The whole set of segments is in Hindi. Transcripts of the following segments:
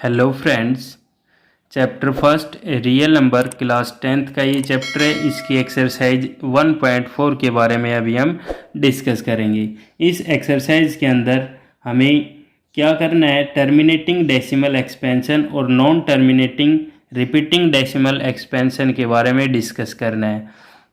Hello friends, chapter first real number class 10th का ये चैप्टर है। इसकी एक्सरसाइज 1.4 के बारे में अभी हम डिस्कस करेंगे। इस एक्सरसाइज के अंदर हमें क्या करना है, टर्मिनेटिंग डेसिमल एक्सपेंशन और non terminating repeating decimal expansion के बारे में डिस्कस करना है।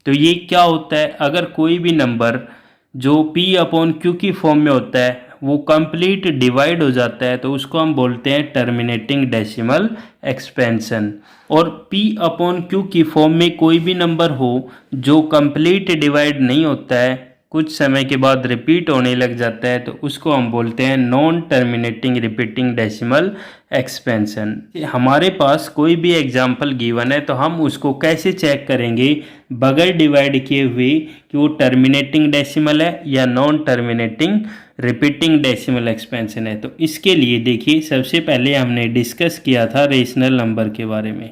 तो ये क्या होता है, अगर कोई भी नंबर जो P/Q की फॉर्म में होता है वो कंप्लीट डिवाइड हो जाता है तो उसको हम बोलते हैं टर्मिनेटिंग डेसिमल एक्सपेंशन। और P/Q की फॉर्म में कोई भी नंबर हो जो कंप्लीट डिवाइड नहीं होता है, कुछ समय के बाद रिपीट होने लग जाता है, तो उसको हम बोलते हैं non terminating repeating decimal expansion. हमारे पास कोई भी एग्जाम्पल गिवन है तो हम उसको कैसे चेक करेंगे बगैर डिवाइड किए हुए कि वो टर्मिनेटिंग डेसिमल है या non terminating repeating decimal expansion है। तो इसके लिए देखिए, सबसे पहले हमने डिस्कस किया था रेशनल नंबर के बारे में।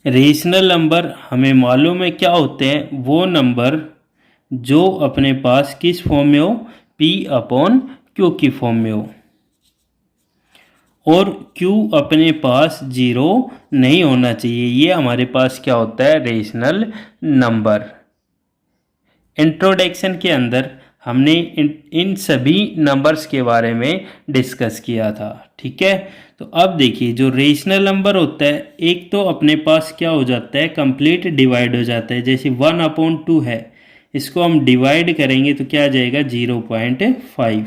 रेशनल नंबर हमें मालूम है क्या होते हैं, वो नंबर जो अपने पास किस फॉर्म में हो, P/Q की फॉर्म में हो और Q अपने पास जीरो नहीं होना चाहिए। ये हमारे पास क्या होता है, रेशनल नंबर। इंट्रोडक्शन के अंदर हमने इन सभी नंबर्स के बारे में डिस्कस किया था, ठीक है। तो अब देखिए, जो रेशनल नंबर होता है, एक तो अपने पास क्या हो जाता है, कंप्लीट डिवाइड हो जाता है। जैसे 1/2 है, इसको हम डिवाइड करेंगे तो क्या आ जाएगा, 0.5।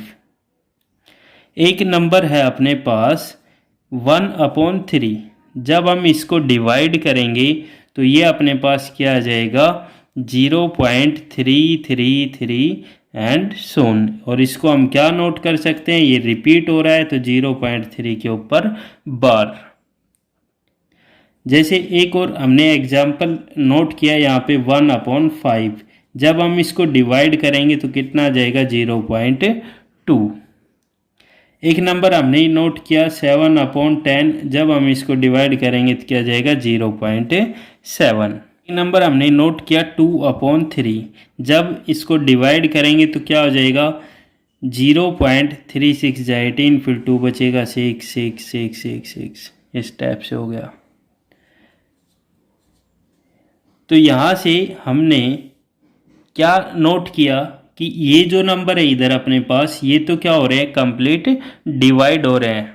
एक नंबर है अपने पास 1/3, जब हम इसको डिवाइड करेंगे तो ये अपने पास क्या आ जाएगा, 0.333 एंड सोन। और इसको हम क्या नोट कर सकते हैं, ये रिपीट हो रहा है तो 0.3 के ऊपर बार। जैसे एक और हमने एग्जाम्पल नोट किया यहाँ पे 1/5, जब हम इसको डिवाइड करेंगे तो कितना आ जाएगा, 0.2। एक नंबर हमने नोट किया 7/10, जब हम इसको डिवाइड करेंगे तो क्या जाएगा, 0.7। एक नंबर हमने नोट किया 2/3, जब इसको डिवाइड करेंगे तो क्या हो जाएगा, 0.36 जाए 18, फिर 2 बचेगा 6 6 6 6 6, इस टाइप से हो गया। तो यहाँ से हमने क्या नोट किया कि ये जो नंबर है इधर अपने पास, ये तो क्या हो रहे हैं, कंप्लीट डिवाइड हो रहे हैं।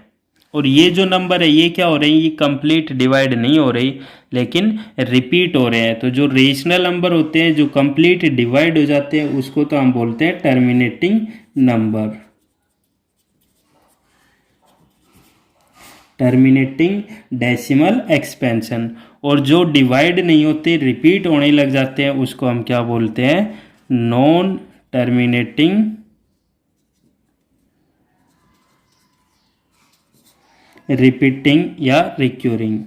और ये जो नंबर है ये क्या हो रहे हैं, ये कंप्लीट डिवाइड नहीं हो रही लेकिन रिपीट हो रहे हैं। तो जो रेशनल नंबर होते हैं जो कंप्लीट डिवाइड हो जाते हैं उसको तो हम बोलते हैं terminating number, terminating decimal expansion. और जो डिवाइड नहीं होते, रिपीट होने लग जाते हैं, उसको हम क्या बोलते हैं, नॉन टर्मिनेटिंग रिपीटिंग या रिक्यूरिंग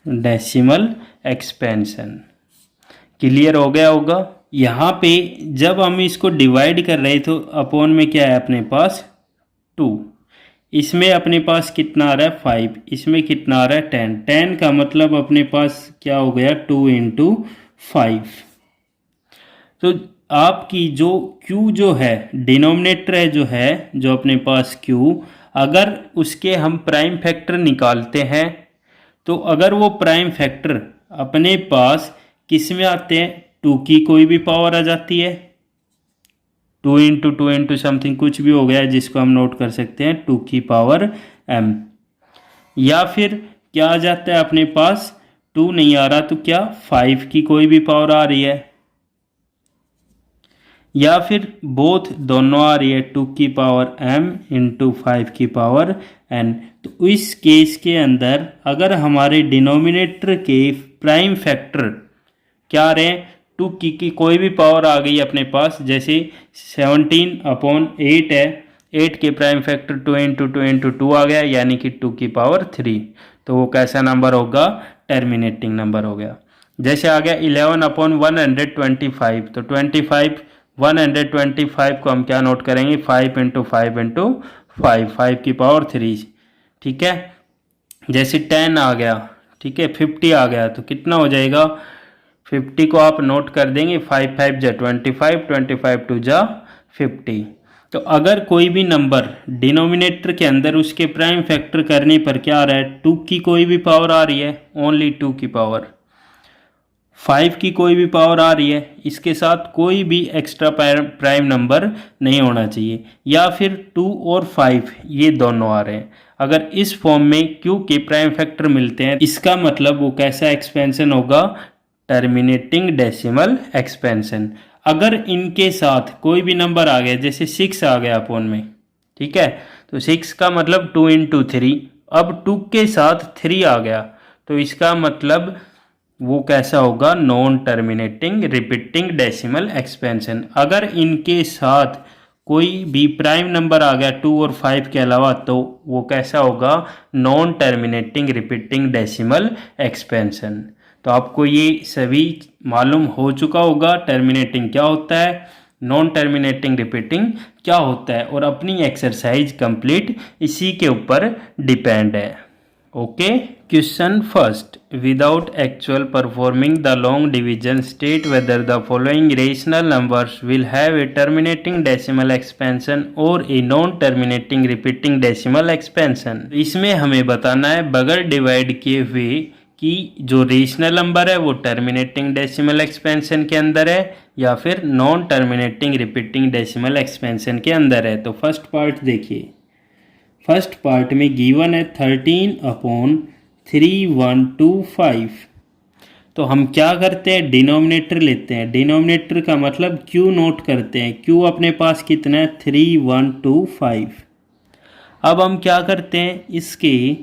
डेसिमल एक्सपेंशन। क्लियर हो गया होगा। यहाँ पे जब हम इसको डिवाइड कर रहे तो अपॉन में क्या है अपने पास, 2। इसमें अपने पास कितना आ रहा है, 5। इसमें कितना आ रहा है, 10। 10 का मतलब अपने पास क्या हो गया, 2 × 5। तो आपकी जो Q जो है, डिनोमिनेटर है जो अपने पास Q, अगर उसके हम प्राइम फैक्टर निकालते हैं तो अगर वो प्राइम फैक्टर अपने पास किस में आते हैं, 2 की कोई भी पावर आ जाती है, 2 × 2 × समथिंग कुछ भी हो गया जिसको हम नोट कर सकते हैं 2 की पावर m। या फिर क्या आ जाता है अपने पास, 2 नहीं आ रहा तो क्या 5 की कोई भी पावर आ रही है, या फिर बोथ दोनों आ रही है, 2 की पावर m × 5 की पावर n। तो इस केस के अंदर अगर हमारे डिनोमिनेटर के प्राइम फैक्टर क्या आ रहे हैं, 2 की कोई भी पावर आ गई अपने पास, जैसे 17/8 है, 8 के प्राइम फैक्टर 2 × 2 × 2 आ गया, यानी कि 2 की पावर 3। तो वो कैसा नंबर होगा, टर्मिनेटिंग नंबर हो गया। जैसे आ गया 11/125, तो 125 को हम क्या नोट करेंगे, 5 × 5 × 5, 5 की पावर 3, ठीक है। जैसे 10 आ गया, ठीक है, 50 आ गया, तो कितना हो जाएगा, 50 को आप नोट कर देंगे, 5 5 × 25, 25 2 × 50। तो अगर कोई भी नंबर डिनोमिनेटर के अंदर उसके प्राइम फैक्टर करने पर क्या आ रहा है, 2 की कोई भी पावर आ रही है, ओनली 2 की पावर, 5 की कोई भी पावर आ रही है, इसके साथ कोई भी एक्स्ट्रा प्राइम नंबर नहीं होना चाहिए, या फिर 2 और 5 ये दोनों आ रहे हैं। अगर इस फॉर्म में Q के प्राइम फैक्टर मिलते हैं, इसका मतलब वो कैसा एक्सपेंशन होगा, टर्मिनेटिंग डेसिमल एक्सपेंशन। अगर इनके साथ कोई भी नंबर आ गया, जैसे 6 आ गया अपॉन में, ठीक है, तो 6 का मतलब 2 इंटू 3, अब 2 के साथ 3 आ गया, तो इसका मतलब वो कैसा होगा, non terminating repeating decimal expansion. अगर इनके साथ कोई भी प्राइम नंबर आ गया 2 और 5 के अलावा, तो वो कैसा होगा, non terminating repeating decimal expansion. तो आपको ये सभी मालूम हो चुका होगा, टर्मिनेटिंग क्या होता है, नॉन टर्मिनेटिंग रिपीटिंग क्या होता है, और अपनी एक्सरसाइज कंप्लीट इसी के ऊपर डिपेंड है। Okay, question first, without actual performing the long division state whether the following rational numbers will have a terminating decimal expansion और a non terminating repeating decimal expansion. इसमें हमें बताना है बगैर डिवाइड किए हुए कि जो रेशनल नंबर है वो टर्मिनेटिंग डेसिमल एक्सपेंशन के अंदर है या फिर non terminating repeating decimal expansion के अंदर है। तो फर्स्ट पार्ट देखिए, फर्स्ट पार्ट में गिवन है 13/3125। तो हम क्या करते हैं, डिनोमिनेटर लेते हैं, डिनोमिनेटर का मतलब क्यू नोट करते हैं, क्यू अपने पास कितना है 3125। अब हम क्या करते हैं, इसके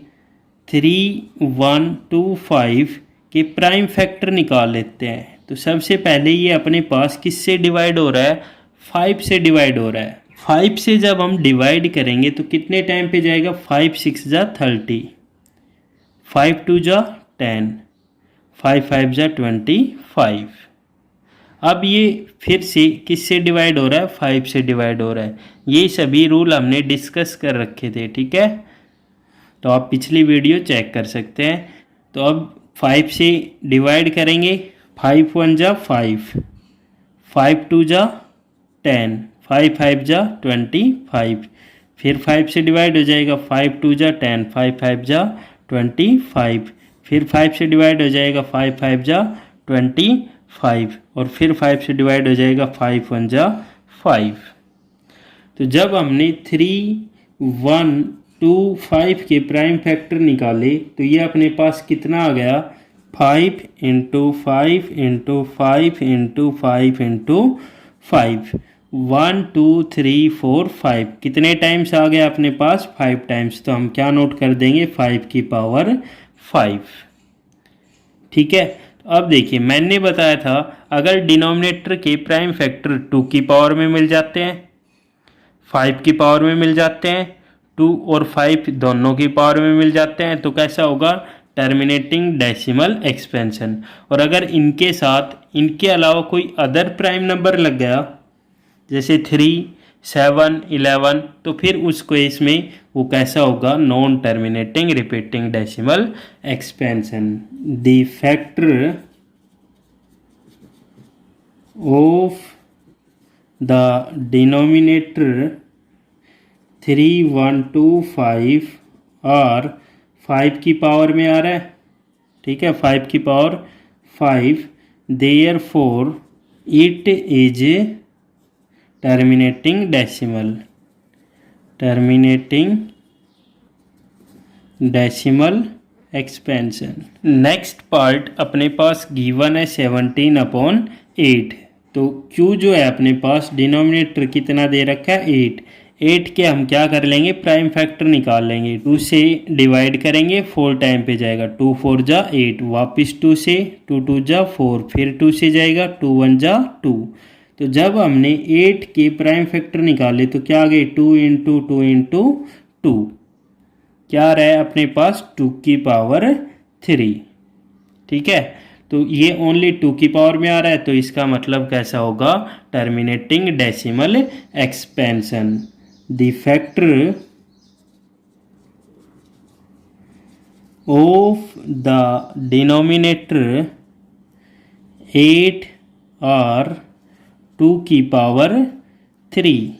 3125 के प्राइम फैक्टर निकाल लेते हैं। तो सबसे पहले ये अपने पास किससे डिवाइड हो रहा है, 5 से डिवाइड हो रहा है। 5 से जब हम डिवाइड करेंगे तो कितने टाइम पे जाएगा, 5 6 जा 30, 5 2 जा 10, 5 5 जा 25। अब ये फिर से किससे डिवाइड हो रहा है, 5 से डिवाइड हो रहा है। ये सभी रूल हमने डिस्कस कर रखे थे, ठीक है, तो आप पिछली वीडियो चेक कर सकते हैं। तो अब 5 से डिवाइड करेंगे, 5 1 जा 5, 5 2 जा 10, 5 5 जा 25, फिर 5 से डिवाइड हो जाएगा, 5 2 जा 10, 5 5 जा 25, फिर 5 से डिवाइड हो जाएगा, 5 5 जा 25, और फिर 5 से डिवाइड हो जाएगा, 5 1 जा 5। तो जब हमने 3 1 2 5 के प्राइम फैक्टर निकाले तो ये अपने पास कितना आ गया, 5 इंटू 5 इंटू 5 इंटू 5 इंटू 5, 1 2 3 4 5, कितने टाइम्स आ गया अपने पास, 5 टाइम्स। तो हम क्या नोट कर देंगे, 5 की पावर 5, ठीक है। तो अब देखिए मैंने बताया था अगर डिनोमिनेटर के प्राइम फैक्टर 2 की पावर में मिल जाते हैं, 5 की पावर में मिल जाते हैं, 2 और 5 दोनों की पावर में मिल जाते हैं, तो कैसा होगा, टर्मिनेटिंग डेसिमल एक्सपेंशन। और अगर इनके साथ इनके अलावा कोई अदर प्राइम नंबर लग गया, जैसे 3 7 11, तो फिर उस केस में वो कैसा होगा, non terminating repeating decimal expansion. The factor of the denominator 3125 और 5 की पावर में आ रहा है, ठीक है, 5 की power 5, therefore it is terminating decimal, terminating decimal expansion. Next part अपने पास गिवन है 17/8। तो Q जो है अपने पास डिनोमिनेटर कितना दे रखा है, 8 के हम क्या कर लेंगे, प्राइम फैक्टर निकाल लेंगे, 2 से डिवाइड करेंगे, 4 टाइम पे जाएगा, 2 4 जा 8, वापस 2 से, 2 2 जा 4, फिर 2 से जाएगा, 2 1 जा 2। तो जब हमने 8 के प्राइम फैक्टर निकाले तो क्या आ गए, 2 इंटू 2 इंटू 2, क्या आ रहा है अपने पास, 2 की पावर 3, ठीक है। तो ये ओनली 2 की पावर में आ रहा है, तो इसका मतलब कैसा होगा, terminating decimal expansion. The factor of the denominator 8 और 2 की पावर 3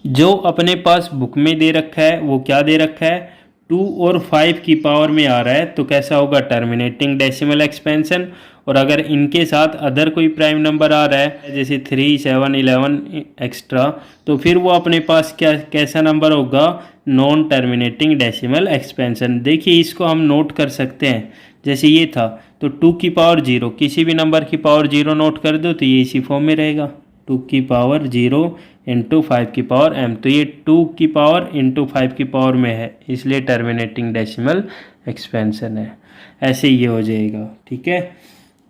जो अपने पास बुक में दे रखा है वो क्या दे रखा है, 2 और 5 की पावर में आ रहा है, तो कैसा होगा, टर्मिनेटिंग डेसिमल एक्सपेंशन। और अगर इनके साथ अदर कोई प्राइम नंबर आ रहा है जैसे 3, 7, 11 एक्स्ट्रा, तो फिर वो अपने पास क्या कैसा नंबर होगा, नॉन टर्मिनेटिंग डेसिमल एक्सपेंशन। देखिए इसको हम नोट कर सकते हैं, जैसे ये था तो 2 की पावर 0, किसी भी नंबर की पावर 0 नोट कर दो तो ये इसी फॉर्म में रहेगा, 2 की पावर 0 इंटू 5 की पावर m, तो ये 2 की पावर इंटू 5 की पावर में है, इसलिए टर्मिनेटिंग डेसिमल एक्सपेंशन है। ऐसे ये हो जाएगा, ठीक है।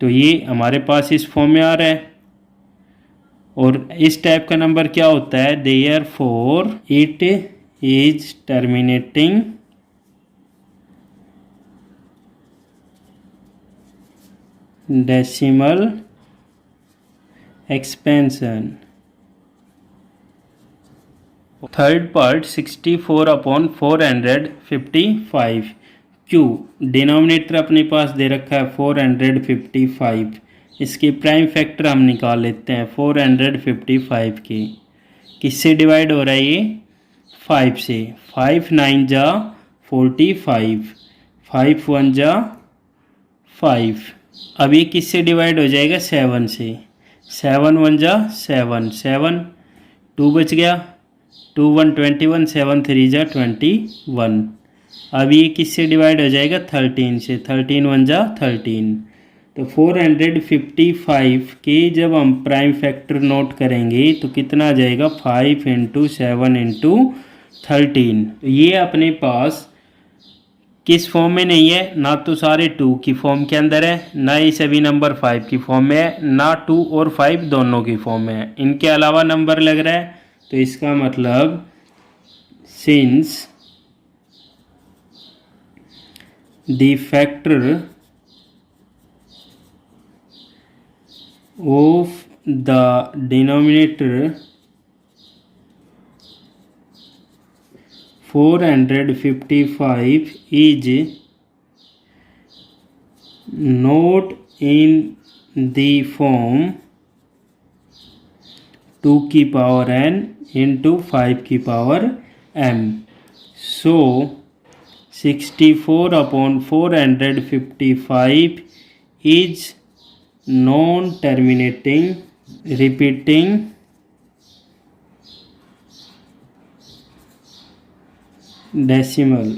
तो ये हमारे पास इस फॉर्म में आ रहा है। और इस टाइप का नंबर क्या होता है, therefore it is terminating decimal expansion. Third part 64/455 Q, denominator अपने पास दे रखा है 455, इसके प्राइम फैक्टर हम निकाल लेते हैं 455 के। किससे डिवाइड हो रहा है ये, 5 से, 5 9 जा 45, 5 1 जा 5। अब ये किससे डिवाइड हो जाएगा, 7 से, 7 1 जा 7, 7 2 बच गया, 2 1 21, 7 3 जा 21। अब ये किससे डिवाइड हो जाएगा, 13 से, 13 1 जा 13। तो 455 के जब हम प्राइम फैक्टर नोट करेंगे तो कितना आ जाएगा, 5 इंटू 7 इंटू 13। तो ये अपने पास किस फॉर्म में नहीं है, ना तो सारे 2 की फॉर्म के अंदर है, ना ये सभी नंबर 5 की फॉर्म में है, ना 2 और 5 दोनों की फॉर्म में है, इनके अलावा नंबर लग रहा है। तो इसका मतलब since the factor of the denominator 455 is not in the form 2 की पावर n इंटू 5 की power m। So 64/455 is non-terminating repeating decimal.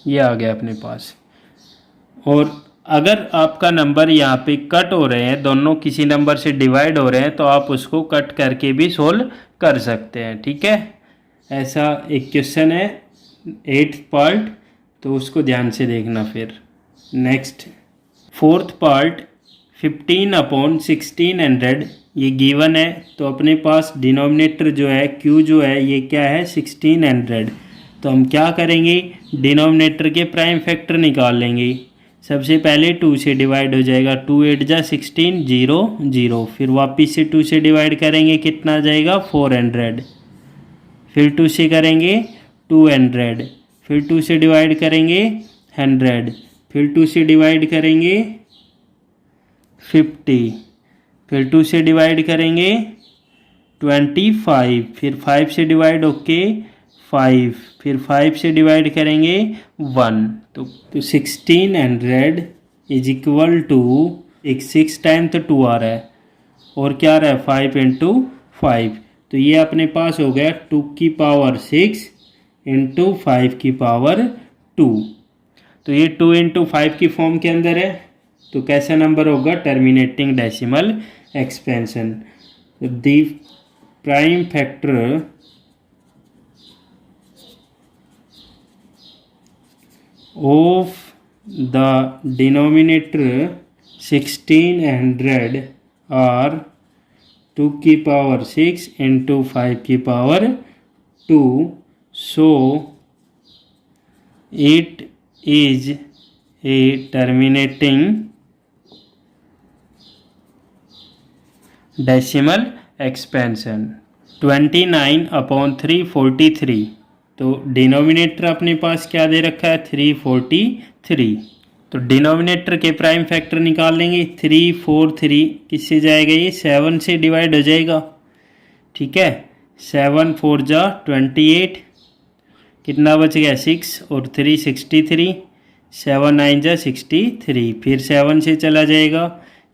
ये आ गया अपने पास। और अगर आपका नंबर यहाँ पे कट हो रहे हैं, दोनों किसी नंबर से डिवाइड हो रहे हैं, तो आप उसको कट करके भी सोल्व कर सकते हैं, ठीक है। ऐसा एक क्वेश्चन है 8th पार्ट, तो उसको ध्यान से देखना। फिर नेक्स्ट 4th पार्ट 15/1600 ये गिवन है, तो अपने पास डिनोमिनेटर जो है q जो है ये क्या है, 1600। तो हम क्या करेंगे, डिनोमिनेटर के प्राइम फैक्टर निकाल लेंगे। सबसे पहले 2 से डिवाइड हो जाएगा, 2 8 जा 16, 0 0। फिर वापिस से 2 से डिवाइड करेंगे, कितना आ जाएगा, 400। फिर 2 से करेंगे 200, फिर 2 से डिवाइड करेंगे 100, फिर 2 से डिवाइड करेंगे 50, फिर 2 से डिवाइड करेंगे 25, फिर 5 से डिवाइड होके 5, फिर 5 से डिवाइड करेंगे 1। तो 1600 इज इक्वल टू, एक 6 टाइम तो 2 आ रहा है, और क्या आ रहा है, 5 इंटू 5। तो ये अपने पास हो गया 2 की पावर 6 इंटू 5 की पावर 2। तो ये 2 इंटू 5 की फॉर्म के अंदर है, तो कैसा नंबर होगा, terminating decimal expansion. The prime factor of the denominator 1600 are 2 की पावर 6 इंटू 5 की power 2। So it is a terminating decimal expansion. 29/343, तो डिनोमिनेटर अपने पास क्या दे रखा है, 343। तो डिनोमिनेटर के प्राइम फैक्टर निकाल लेंगे, 343 किससे जाएगा, ये 7 से डिवाइड हो जाएगा, ठीक है। 7 4 जा 28, कितना बच गया 6 और 3 63, 7 9 जा 63, फिर 7 से चला जाएगा,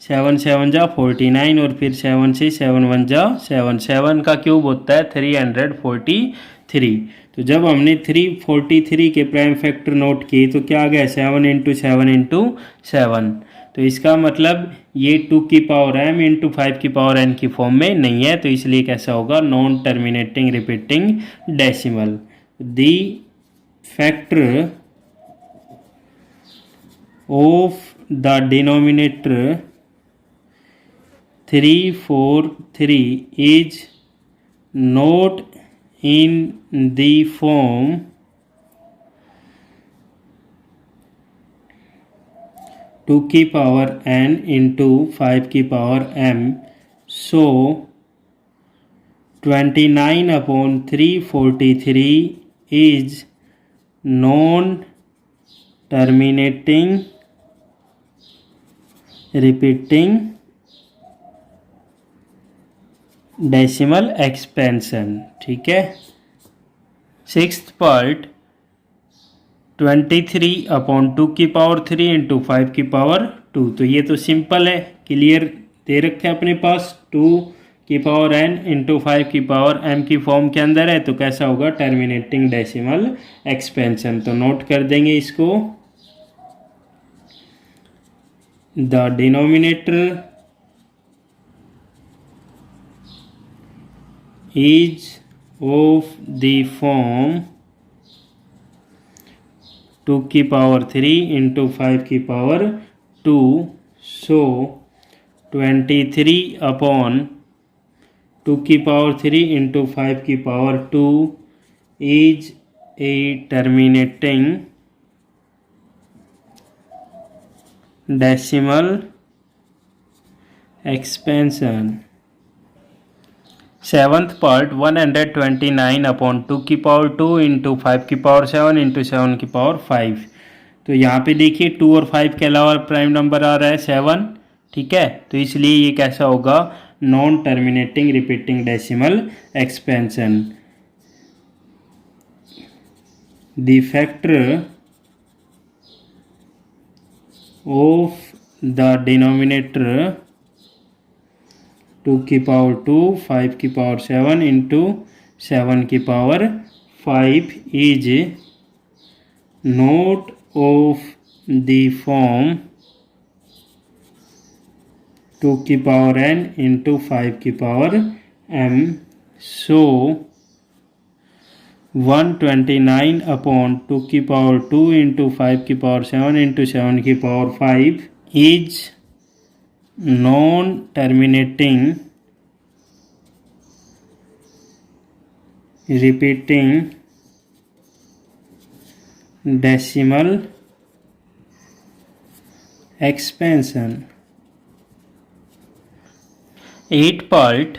7 7 जा 49 और फिर 7 से 7 1 जा 7, 7 का क्यूब होता है 343। तो जब हमने 343 के प्राइम फैक्टर नोट किए तो क्या आ गया 7 इंटू 7 इंटू 7। तो इसका मतलब ये 2 की पावर m इंटू 5 की पावर n की फॉर्म में नहीं है, तो इसलिए कैसा होगा non terminating repeating decimal. The factor of the denominator 343 is not in the form 2 की पावर n इंटू 5 की power m, so 29 upon 343 is non terminating repeating decimal expansion. ठीक है। 6th पार्ट 23 अपॉन 2 की पावर 3 इंटू 5 की पावर 2। तो ये तो सिंपल है, क्लियर दे रखे हैं अपने पास, 2 की पावर n इंटू 5 की पावर m की फॉर्म के अंदर है, तो कैसा होगा टर्मिनेटिंग डेसिमल एक्सपेंशन। तो नोट कर देंगे इसको, the denominator is of the form 2 की पावर 3 इंटू 5 की पावर 2, so 23 अपॉन 2 की पावर 3 इंटू 5 की power 2 is a terminating decimal expansion। 7th part 129 upon 2 की पावर 2 इंटू 5 की पावर 7 इंटू 7 की पावर 5। तो यहाँ पे देखिए 2 और 5 के अलावा प्राइम नंबर आ रहा है 7, ठीक है। तो इसलिए ये कैसा होगा non terminating repeating decimal expansion. The factor of the denominator 2 की पावर 2 5 की पावर 7 इंटू 7 की power 5 is note of the form 2 की पावर n इंटू 5 की पावर m, सो 129 अपॉन 2 की पावर 2 इंटू 5 की पावर 7 इंटू 7 की power 5 is non terminating repeating decimal expansion. 8 part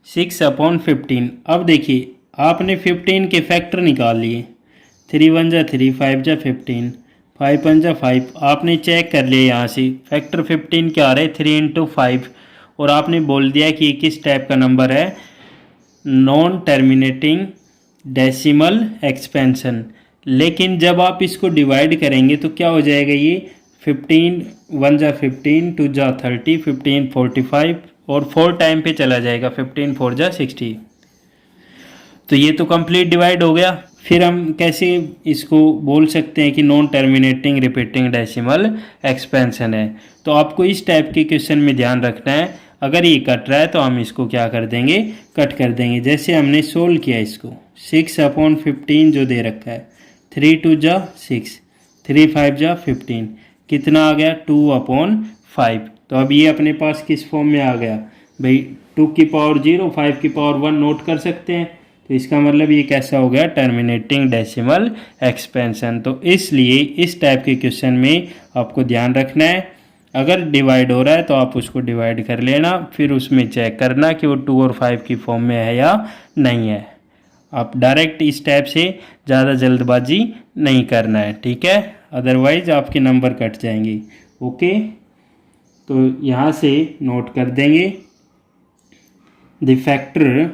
6 upon 15। अब देखिए आपने 15 के फैक्टर निकाल लिए, 3 1 जा 3 5 जा 15, 5 1 जा 5। आपने चेक कर लिया यहाँ से फैक्टर 15 क्या आ रहे 3 इंटू 5, और आपने बोल दिया कि किस टाइप का नंबर है नॉन टर्मिनेटिंग डेसिमल एक्सपेंशन। लेकिन जब आप इसको डिवाइड करेंगे तो क्या हो जाएगा, ये 15 1 जा 15, 2 जा 30, 15 45 और 4 टाइम पे चला जाएगा, 15 4 जा 60। तो ये तो कंप्लीट डिवाइड हो गया। फिर हम कैसे इसको बोल सकते हैं कि non terminating repeating decimal expansion है। तो आपको इस टाइप के क्वेश्चन में ध्यान रखना है, अगर ये कट रहा है तो हम इसको क्या कर देंगे कट कर देंगे। जैसे हमने सोल्व किया इसको 6 अपॉन 15 जो दे रखा है, 3 2 जा 6, 3 5 जा 15, कितना आ गया 2 अपॉन 5। तो अब ये अपने पास किस फॉर्म में आ गया भाई, 2 की पावर 0 5 की पावर 1 नोट कर सकते हैं। तो इसका मतलब ये कैसा हो गया टर्मिनेटिंग डेसिमल एक्सपेंशन। तो इसलिए इस टाइप के क्वेश्चन में आपको ध्यान रखना है, अगर डिवाइड हो रहा है तो आप उसको डिवाइड कर लेना, फिर उसमें चेक करना कि वो 2 और 5 की फॉर्म में है या नहीं है। आप डायरेक्ट इस टाइप से ज़्यादा जल्दबाजी नहीं करना है, ठीक है, अदरवाइज आपके नंबर कट जाएंगे। ओके, तो यहाँ से नोट कर देंगे the factor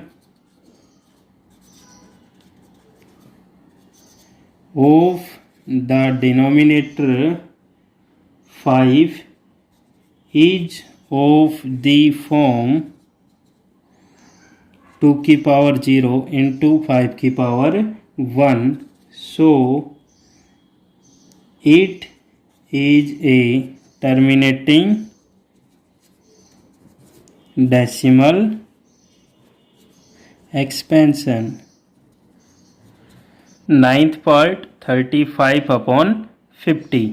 of the denominator 5 is of the form 2 की पावर 0 इंटू 5 की power 1, so it is a terminating decimal expansion. Ninth part 35/50।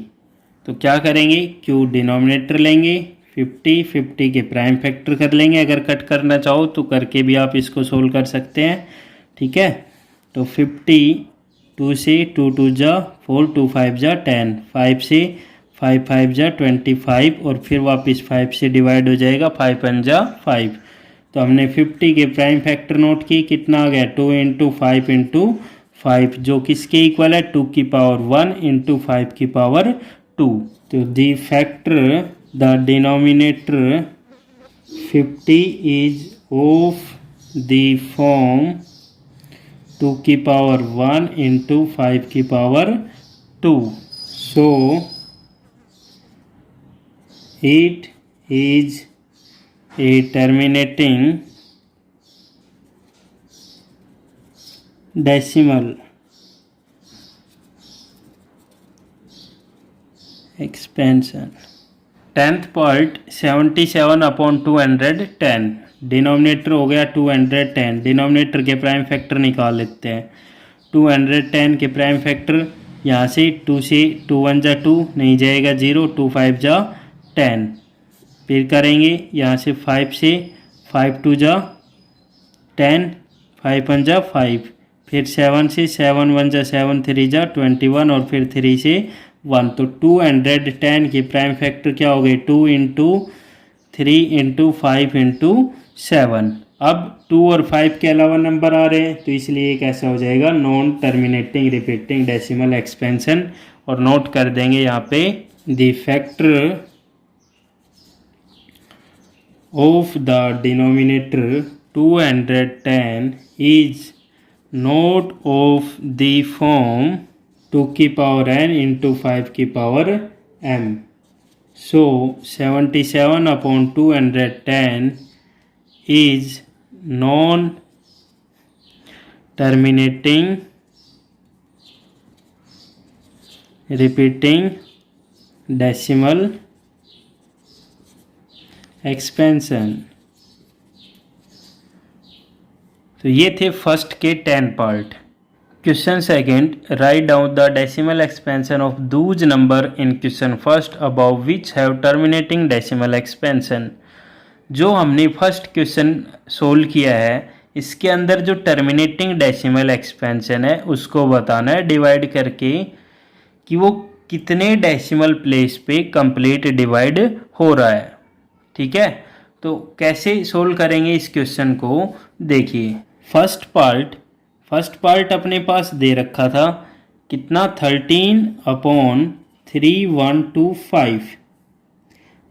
तो क्या करेंगे, क्यू डिनोमिनेटर लेंगे, 50 के प्राइम फैक्टर कर लेंगे। अगर कट करना चाहो तो करके भी आप इसको सोल्व कर सकते हैं, ठीक है। तो 50 2 से 2 2 जा 4, 2 5 जा 10, 5 से 5 5 जा 25 और फिर वापस 5 से डिवाइड हो जाएगा, 5 1 जा 5। तो हमने 50 के प्राइम फैक्टर नोट की, कितना आ गया 2 इंटू 5 इंटू 5, जो किसके इक्वल है 2 की पावर 1 इंटू 5 की पावर 2। तो the factor the denominator 50 is of the form 2 की पावर 1 इंटू 5 की power 2, so it is a terminating decimal expansion। 10th part 77/210। Denominator हो गया 210, डिनोमिनेटर के प्राइम फैक्टर निकाल लेते हैं। 210 के प्राइम फैक्टर यहाँ से 2 से 2 1 जा 2 नहीं जाएगा 0, 2 5 जा 10, फिर करेंगे यहाँ से 5 से 5 2 जा 10, 5 1 जा 5, फिर 7 से 7 1 जा 7, 3 जा 21 और फिर 3 से 1। तो 210 के प्राइम फैक्टर क्या हो गए 2 इंटू 3 इंटू 5 इंटू 7। अब 2 और 5 के अलावा नंबर आ रहे हैं तो इसलिए कैसा हो जाएगा non terminating repeating decimal expansion. और नोट कर देंगे यहाँ पे the factor of the denominator 210 is not of the form 2 की पावर n इंटू 5 की power m। So 77/210 is non-terminating repeating decimal expansion. तो ये थे फर्स्ट के 10 part. Question second, write down the decimal expansion of those number in question first above which have terminating decimal expansion. जो हमने फर्स्ट क्वेश्चन सोल्व किया है इसके अंदर जो टर्मिनेटिंग डेसिमल एक्सपेंशन है उसको बताना है डिवाइड करके कि वो कितने डेसिमल प्लेस पे कंप्लीट डिवाइड हो रहा है, ठीक है। तो कैसे सोल्व करेंगे इस क्वेश्चन को, देखिए फर्स्ट पार्ट अपने पास दे रखा था कितना 13/3125।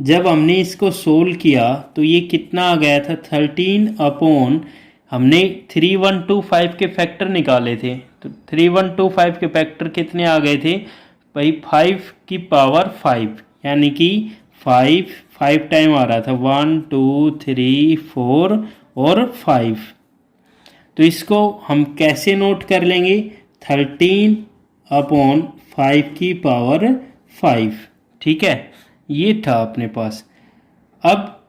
जब हमने इसको सोल्व किया तो ये कितना आ गया था 13 हमने 3125 के फैक्टर निकाले थे। तो 3125 के फैक्टर कितने आ गए थे भाई 5 की पावर 5, यानी कि 5 टाइम आ रहा था 1 2 3 4 और 5। तो इसको हम कैसे नोट कर लेंगे 13/5 की पावर 5, ठीक है। ये था अपने पास। अब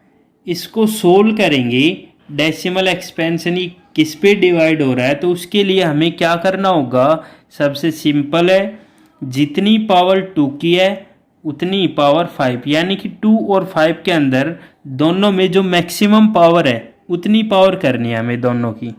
इसको सोल्व करेंगे डेसिमल एक्सपेंशन किस पे डिवाइड हो रहा है, तो उसके लिए हमें क्या करना होगा, सबसे सिंपल है जितनी पावर 2 की है उतनी पावर 5, यानी कि 2 और 5 के अंदर दोनों में जो मैक्सिमम पावर है उतनी पावर करनी है हमें दोनों की।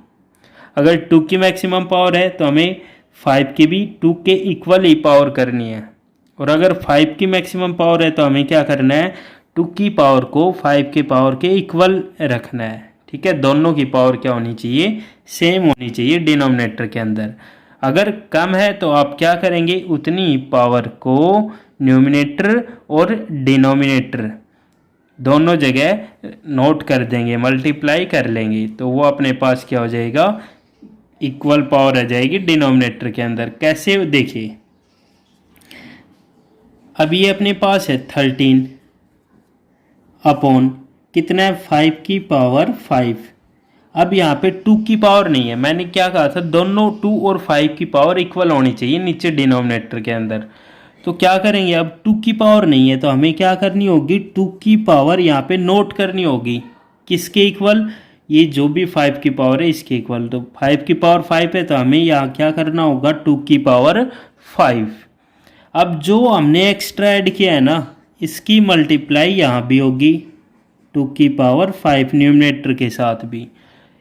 अगर 2 की मैक्सिमम पावर है तो हमें 5 की भी 2 के इक्वल ही पावर करनी है, और अगर 5 की मैक्सिमम पावर है तो हमें क्या करना है 2 की पावर को 5 के पावर के इक्वल रखना है, ठीक है। दोनों की पावर क्या होनी चाहिए, सेम होनी चाहिए डिनोमिनेटर के अंदर। अगर कम है तो आप क्या करेंगे उतनी पावर को न्यूमिनेटर और डिनोमिनेटर दोनों जगह नोट कर देंगे, मल्टीप्लाई कर लेंगे, तो वो अपने पास क्या हो जाएगा इक्वल पावर आ जाएगी डिनोमिनेटर के अंदर। कैसे, देखिए अब ये अपने पास है 13 अपॉन कितना है 5 की पावर 5। अब यहाँ पे 2 की पावर नहीं है, मैंने क्या कहा था दोनों 2 और 5 की पावर इक्वल होनी चाहिए नीचे डिनोमिनेटर के अंदर। तो क्या करेंगे, अब 2 की पावर नहीं है तो हमें क्या करनी होगी, 2 की पावर यहाँ पे नोट करनी होगी। किसके इक्वल, ये जो भी 5 की पावर है इसके इक्वल। तो 5 की पावर 5 है तो हमें यहाँ क्या करना होगा 2 की पावर 5। अब जो हमने एक्स्ट्रा ऐड किया है ना इसकी मल्टीप्लाई यहाँ भी होगी 2 की पावर 5 न्यूमरेटर के साथ भी।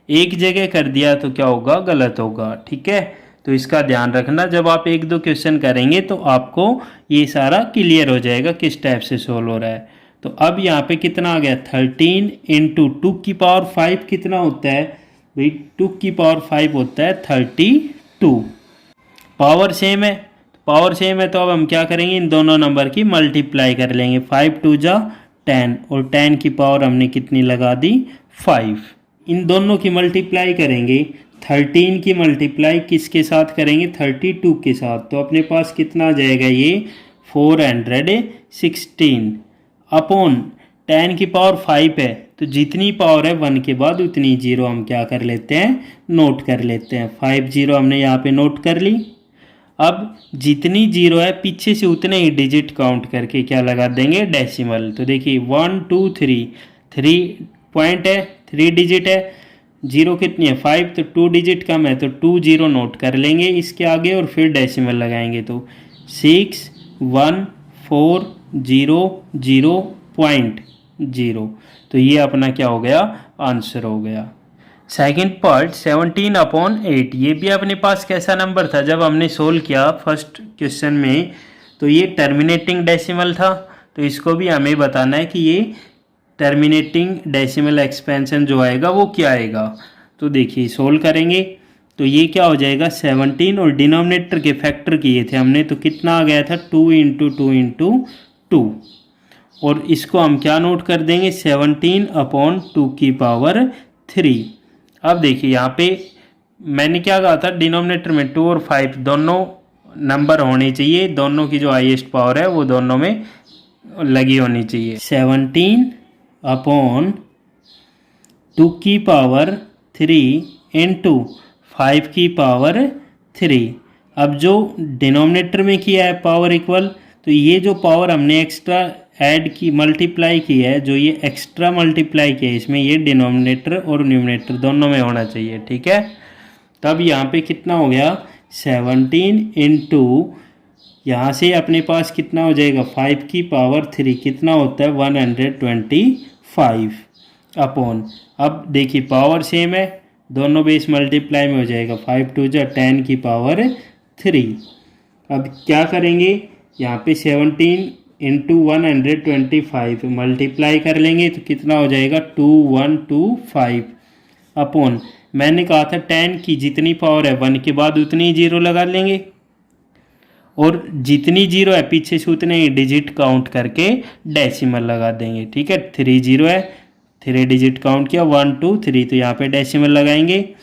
एक जगह कर दिया तो क्या होगा, गलत होगा। ठीक है, तो इसका ध्यान रखना, जब आप एक दो क्वेश्चन करेंगे तो आपको ये सारा क्लियर हो जाएगा किस टाइप से सोल्व हो रहा है। तो अब यहाँ पे कितना आ गया 13 इंटू 2 की पावर 5 कितना होता है भाई, 2 की पावर 5 होता है 32। पावर सेम है, पावर सेम है तो अब हम क्या करेंगे, इन दोनों नंबर की मल्टीप्लाई कर लेंगे। 5 2 जा 10 और 10 की पावर हमने कितनी लगा दी 5। इन दोनों की मल्टीप्लाई करेंगे, 13 की मल्टीप्लाई किसके साथ करेंगे 32 के साथ, तो अपने पास कितना आ जाएगा ये 416 अपॉन 10 की पावर 5 है तो जितनी पावर है 1 के बाद उतनी जीरो हम क्या कर लेते हैं, नोट कर लेते हैं। 5 जीरो हमने यहाँ पे नोट कर ली। अब जितनी जीरो है पीछे से उतने ही डिजिट काउंट करके क्या लगा देंगे, डेसिमल। तो देखिए 1 2 3, 3 पॉइंट है, 3 डिजिट है, जीरो कितनी है 5, तो 2 डिजिट कम है तो 2 जीरो नोट कर लेंगे इसके आगे और फिर डेसिमल लगाएंगे। तो 6140.0, तो ये अपना क्या हो गया, आंसर हो गया। सेकंड पार्ट 17/8, ये भी अपने पास कैसा नंबर था जब हमने सोल्व किया फर्स्ट क्वेश्चन में, तो ये टर्मिनेटिंग डेसिमल था। तो इसको भी हमें बताना है कि ये टर्मिनेटिंग डेसिमल एक्सपेंशन जो आएगा वो क्या आएगा। तो देखिए सोल्व करेंगे तो ये क्या हो जाएगा 17 और डिनोमिनेटर के फैक्टर किए थे हमने, तो कितना आ गया था 2 इंटू 2 इंटू 2, और इसको हम क्या नोट कर देंगे 17/2 की पावर 3। अब देखिए यहाँ पे मैंने क्या कहा था, डिनोमिनेटर में 2 और 5 दोनों नंबर होने चाहिए, दोनों की जो हाईएस्ट पावर है वो दोनों में लगी होनी चाहिए। 17/2 की पावर 3 इंटू 5 की पावर 3। अब जो डिनोमिनेटर में किया है पावर इक्वल, तो ये जो पावर हमने एक्स्ट्रा ऐड की मल्टीप्लाई की है, जो ये एक्स्ट्रा मल्टीप्लाई किया है इसमें ये डिनोमिनेटर और न्यूमरेटर दोनों में होना चाहिए। ठीक है, तब यहाँ पे कितना हो गया 17 इंटू यहाँ से अपने पास कितना हो जाएगा 5 की पावर 3 कितना होता है 125 अपॉन, अब देखिए पावर सेम है दोनों बेस मल्टीप्लाई में हो जाएगा, 5 2 जा 10 की पावर 3। अब क्या करेंगे यहाँ पे 17 इंटू 125 मल्टीप्लाई कर लेंगे तो कितना हो जाएगा 2125 अपॉन, मैंने कहा था 10 की जितनी पावर है 1 के बाद उतनी जीरो लगा लेंगे और जितनी जीरो है पीछे से उतने ही डिजिट काउंट करके डेसिमल लगा देंगे। ठीक है, 3 जीरो है, 3 डिजिट काउंट किया 1 2 3, तो यहाँ पे डेसिमल लगाएंगे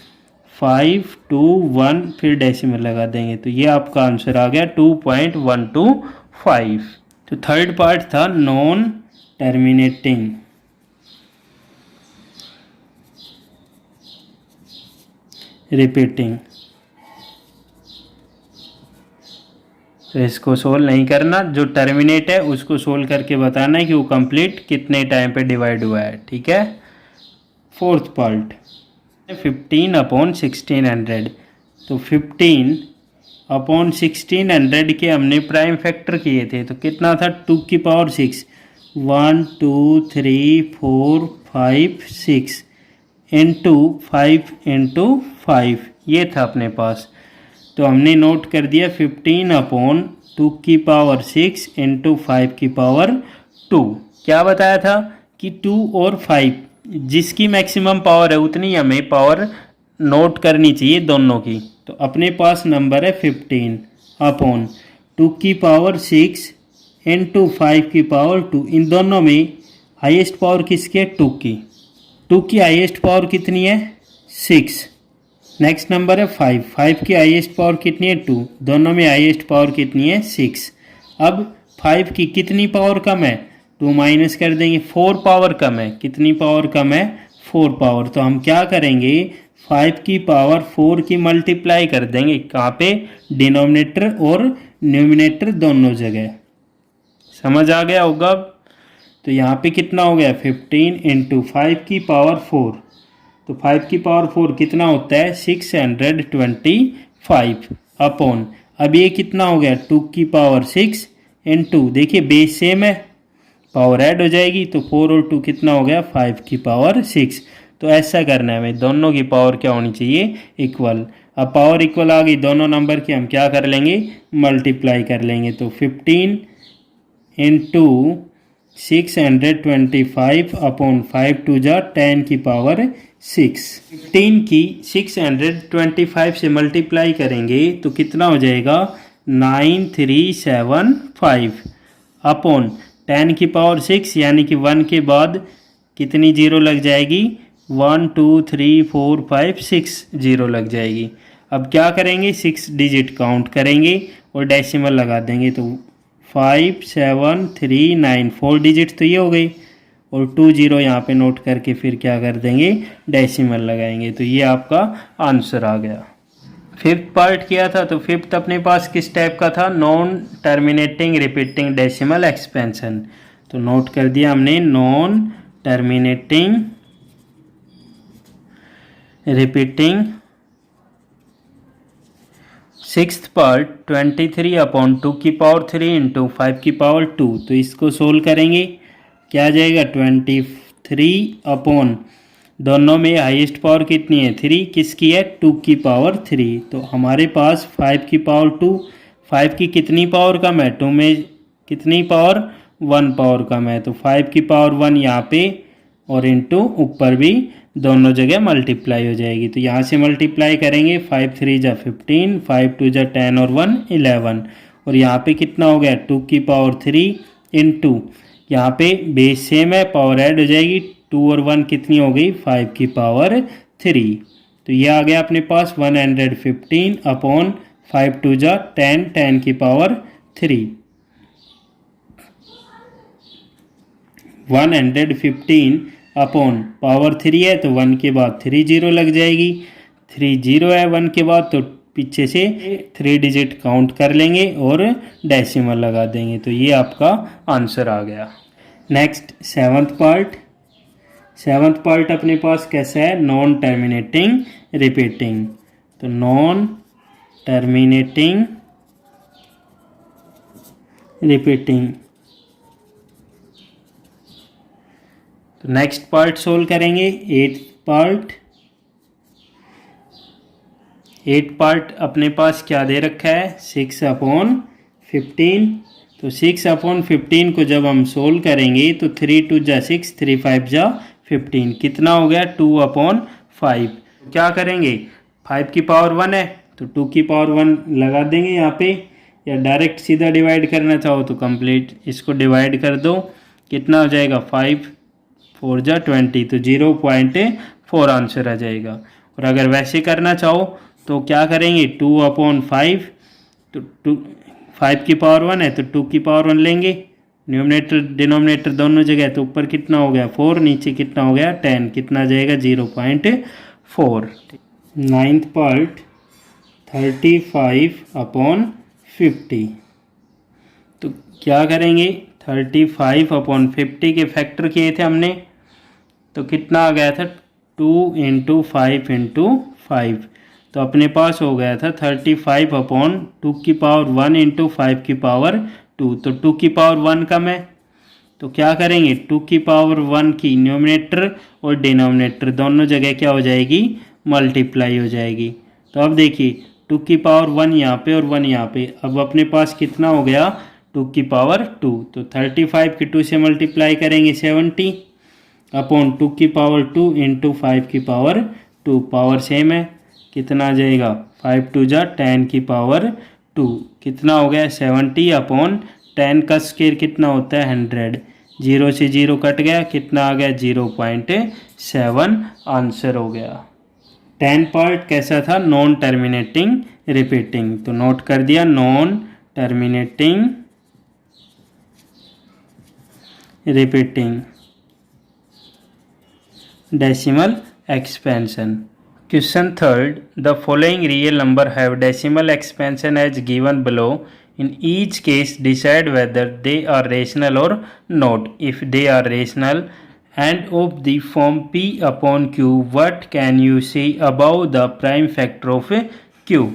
5 2 1 फिर डेसिमल लगा देंगे, तो ये आपका आंसर आ गया 2.125। तो थर्ड पार्ट था नॉन टर्मिनेटिंग। रिपीटिंग, तो इसको सोल्व नहीं करना, जो टर्मिनेट है उसको सोल्व करके बताना है कि वो कंप्लीट कितने टाइम पे डिवाइड हुआ है। ठीक है, फोर्थ पार्ट 15/1600, तो 15/1600 के हमने प्राइम फैक्टर किए थे, तो कितना था 2 की पावर 6, 1 2 3 4 5 6 इंटू 5 इंटू 5 ये था अपने पास। तो हमने नोट कर दिया 15/2 की पावर 6 इंटू 5 की पावर 2। क्या बताया था कि 2 और 5 जिसकी मैक्सिमम पावर है उतनी हमें पावर नोट करनी चाहिए दोनों की। तो अपने पास नंबर है 15/2 की पावर 6 इंटू 5 की पावर 2। इन दोनों में हाईएस्ट पावर किसकी है 2 की, 2 की हाईएस्ट पावर कितनी है 6, नेक्स्ट नंबर है 5। 5 की हाईएस्ट पावर कितनी है 2, दोनों में हाईएस्ट पावर कितनी है 6। अब 5 की कितनी पावर कम है 2 माइनस कर देंगे, 4 पावर कम है, कितनी पावर कम है 4 पावर। तो हम क्या करेंगे 5 की पावर 4 की मल्टीप्लाई कर देंगे, कहाँ पे डिनोमिनेटर और न्यूमिनेटर दोनों जगह। समझ आ गया होगा। तो यहाँ पे कितना हो गया 15 इंटू 5 की पावर 4। तो 5 की पावर 4 कितना होता है 625 अपॉन, अब ये कितना हो गया 2 की पावर 6 इंटू, देखिए बेस सेम है, पावर ऐड हो जाएगी तो 4 और 2 कितना हो गया 5 की पावर 6। तो ऐसा करना है हमें, दोनों की पावर क्या होनी चाहिए इक्वल। अब पावर इक्वल आ गई, दोनों नंबर की हम क्या कर लेंगे मल्टीप्लाई कर लेंगे। तो 15 इंटू 625 अपॉन 5 टू जा 10 की पावर 6। 15 की 625 से मल्टीप्लाई करेंगे तो कितना हो जाएगा 9375 अपॉन 10 की पावर 6, यानी कि 1 के बाद कितनी जीरो लग जाएगी 1 2 3 4 5 6 जीरो लग जाएगी। अब क्या करेंगे 6 डिजिट काउंट करेंगे और डेसिमल लगा देंगे। तो 5 7 3 9 4 डिजिट तो ये हो गई, और 2 जीरो यहाँ पे नोट करके फिर क्या कर देंगे डेसिमल लगाएंगे। तो ये आपका आंसर आ गया। फिफ्थ पार्ट किया था, तो फिफ्थ अपने पास किस टाइप का था non terminating repeating decimal expansion. तो नोट कर दिया हमने non terminating repeating. Sixth part 23 upon 2 की पावर 3 इंटू 5 की पावर 2। तो इसको सोल्व करेंगे, क्या आ जाएगा 23 अपॉन, दोनों में हाईएस्ट पावर कितनी है 3, किसकी है 2 की पावर 3। तो हमारे पास 5 की पावर 2, 5 की कितनी पावर कम है 2 में कितनी पावर 1 पावर कम है। तो 5 की पावर 1 यहाँ पे और इंटू ऊपर भी दोनों जगह मल्टीप्लाई हो जाएगी। तो यहाँ से मल्टीप्लाई करेंगे 5 3 जा 15, 5 2 जा 10 और 1 11, और यहाँ पे कितना हो गया 2 की पावर 3 इंटू, यहाँ पे बेस सेम है पावर ऐड हो जाएगी, 2 और 1 कितनी हो गई 5 की पावर 3। तो ये आ गया अपने पास 115 अपॉन 5 2 जा 10, 10 की पावर 3। 115 अपॉन पावर 3 है तो 1 के बाद 3 जीरो लग जाएगी, 3 जीरो है 1 के बाद, तो पीछे से 3 डिजिट काउंट कर लेंगे और डेसिमल लगा देंगे। तो ये आपका आंसर आ गया। Next seventh part. Seventh part अपने पास कैसा है नॉन टर्मिनेटिंग रिपीटिंग। तो नॉन टर्मिनेटिंग रिपीटिंग। तो नेक्स्ट पार्ट सोल्व करेंगे एट्थ पार्ट। एट पार्ट अपने पास क्या दे रखा है 6 अपॉन 15। तो 6 अपॉन 15 को जब हम सोल्व करेंगे तो 3 2 जा 6, 3 5 जा 15, कितना हो गया 2 अपॉन 5। क्या करेंगे 5 की पावर 1 है तो 2 की पावर 1 लगा देंगे यहाँ पे, या डायरेक्ट सीधा डिवाइड करना चाहो तो कंप्लीट इसको डिवाइड कर दो, कितना हो जाएगा 5 4 जा 20, तो 0.4 आंसर आ जाएगा। और अगर वैसे करना चाहो तो क्या करेंगे 2 अपॉन 5, तो 5 की पावर 1 है तो 2 की पावर 1 लेंगे, न्यूमिनेटर डिनोमिनेटर दोनों जगह, तो ऊपर कितना हो गया 4, नीचे कितना हो गया 10, कितना आ जाएगा 0.4। Ninth part 35 upon 50। तो क्या करेंगे 35 अपॉन 50 के फैक्टर किए थे हमने, तो कितना आ गया था 2 इंटू 5 इंटू 5। तो अपने पास हो गया था 35 अपॉन 2 की पावर 1 इंटू 5 की पावर 2। तो 2 की पावर 1 कम है तो क्या करेंगे 2 की पावर 1 की न्यूमिनेटर और डिनोमिनेटर दोनों जगह क्या हो जाएगी मल्टीप्लाई हो जाएगी। तो अब देखिए 2 की पावर 1 यहाँ पे और 1 यहाँ पे, अब अपने पास कितना हो गया 2 की पावर 2। तो 35 की 2 से मल्टीप्लाई करेंगे 70 अपॉन 2 की पावर 2 इंटू 5 की पावर 2, पावर सेम है, कितना आ जाएगा 5 2 जा 10 की पावर 2, कितना हो गया 70 अपॉन 10 का स्क्वायर कितना होता है 100, 0 से 0 कट गया, कितना आ गया 0.7 आंसर हो गया। 10 पार्ट कैसा था, नॉन टर्मिनेटिंग रिपीटिंग, तो नोट कर दिया non terminating repeating decimal expansion. Question third, the following real number have decimal expansion as given below. In each case, decide whether they are rational or not. If they are rational and of the form P upon Q, what can you say about the prime factor of Q?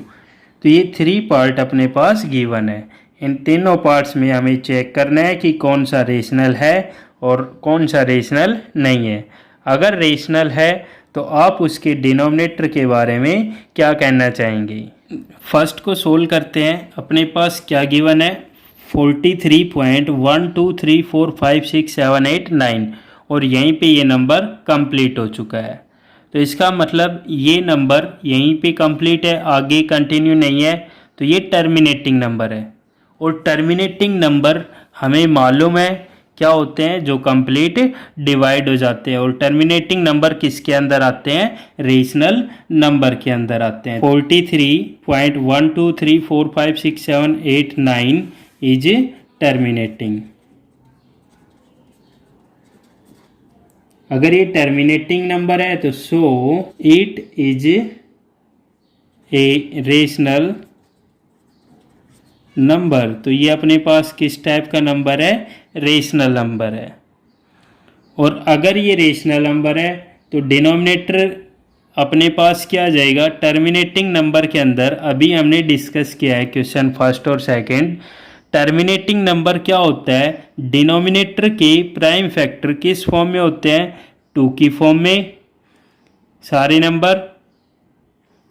तो ये 3 पार्ट अपने पास गिवन है। इन तीनों पार्ट्स में हमें चेक करना है कि कौन सा रेशनल है और कौन सा रेशनल नहीं है। अगर रेशनल है तो आप उसके डिनोमिनेटर के बारे में क्या कहना चाहेंगे। फर्स्ट को सोल्व करते हैं। अपने पास क्या गिवन है, 43.123456789 और यहीं पे ये नंबर कंप्लीट हो चुका है। तो इसका मतलब ये नंबर यहीं पे कंप्लीट है, आगे कंटिन्यू नहीं है, तो ये टर्मिनेटिंग नंबर है। और टर्मिनेटिंग नंबर हमें मालूम है क्या होते हैं, जो कंप्लीट डिवाइड हो जाते हैं। और टर्मिनेटिंग नंबर किसके अंदर आते हैं, रेशनल नंबर के अंदर आते हैं। 43.123456789 इज टर्मिनेटिंग। अगर ये टर्मिनेटिंग नंबर है तो सो it is a rational number. तो ये अपने पास किस टाइप का नंबर है, रेशनल नंबर है। और अगर ये रेशनल नंबर है तो डिनोमिनेटर अपने पास क्या आ जाएगा, टर्मिनेटिंग नंबर के अंदर। अभी हमने डिस्कस किया है क्वेश्चन फर्स्ट और सेकंड, टर्मिनेटिंग नंबर क्या होता है, डिनोमिनेटर के प्राइम फैक्टर किस फॉर्म में होते हैं, 2 की फॉर्म में सारे नंबर,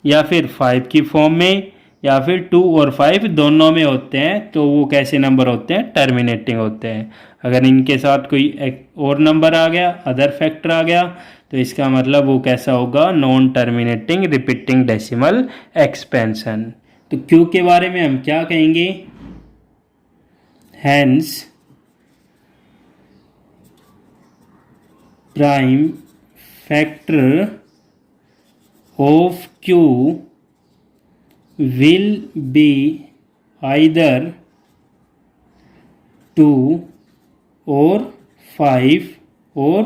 या फिर 5 की फॉर्म में, या फिर 2 और 5 दोनों में होते हैं। तो वो कैसे नंबर होते हैं, टर्मिनेटिंग होते हैं। अगर इनके साथ कोई एक और नंबर आ गया, अदर फैक्टर आ गया, तो इसका मतलब वो कैसा होगा, non terminating repeating decimal expansion. तो क्यू के बारे में हम क्या कहेंगे, hence prime factor of Q will be either 2 or 5 or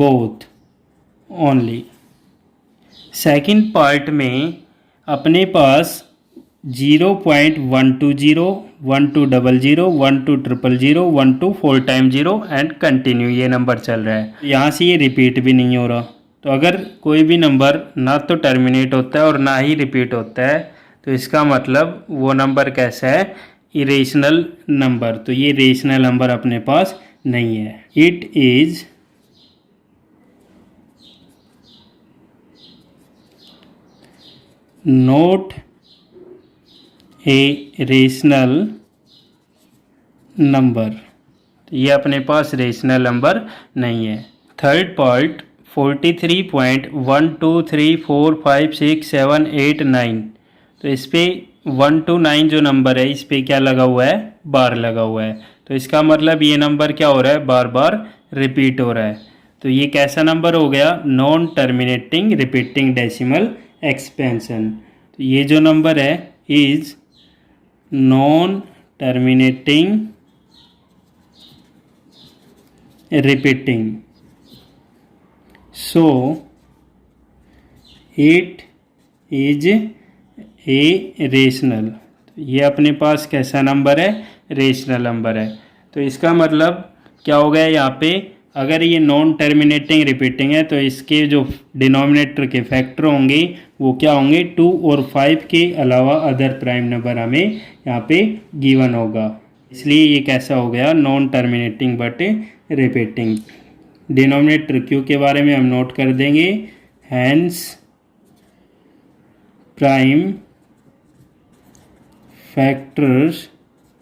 both only। Second part में अपने पास 0.120, 1200, 12000, 124 टाइम 0 एंड कंटिन्यू ये नंबर चल रहा है। यहाँ से ये रिपीट भी नहीं हो रहा। तो अगर कोई भी नंबर ना तो टर्मिनेट होता है और ना ही रिपीट होता है, तो इसका मतलब वो नंबर कैसा है, इरेशनल नंबर। तो ये रेशनल नंबर अपने पास नहीं है। It is not a rational number. तो ये अपने पास रेशनल नंबर नहीं है। थर्ड पार्ट 43.123456789, तो इस पर 1 to 9 जो नंबर है, इस पर क्या लगा हुआ है, बार लगा हुआ है। तो इसका मतलब ये नंबर क्या हो रहा है, बार बार रिपीट हो रहा है। तो ये कैसा नंबर हो गया, non terminating repeating decimal expansion. तो ये जो नंबर है is non terminating repeating, so it is a rational. ये अपने पास कैसा नंबर है, रेशनल नंबर है। तो इसका मतलब क्या हो गया, यहाँ पे अगर ये नॉन टर्मिनेटिंग रिपीटिंग है तो इसके जो डिनोमिनेटर के फैक्टर होंगे वो क्या होंगे, 2 और 5 के अलावा अदर प्राइम नंबर हमें यहाँ पे गिवन होगा। इसलिए ये कैसा हो गया, non terminating but repeating. Denominator Q के बारे में हम नोट कर देंगे, hence prime factors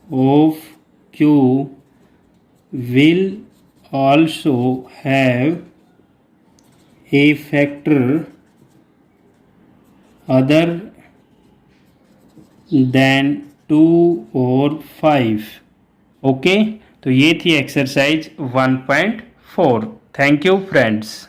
of Q will also have a factor other than 2 or 5। Okay, तो ये थी एक्सरसाइज 1.4। Thank you friends.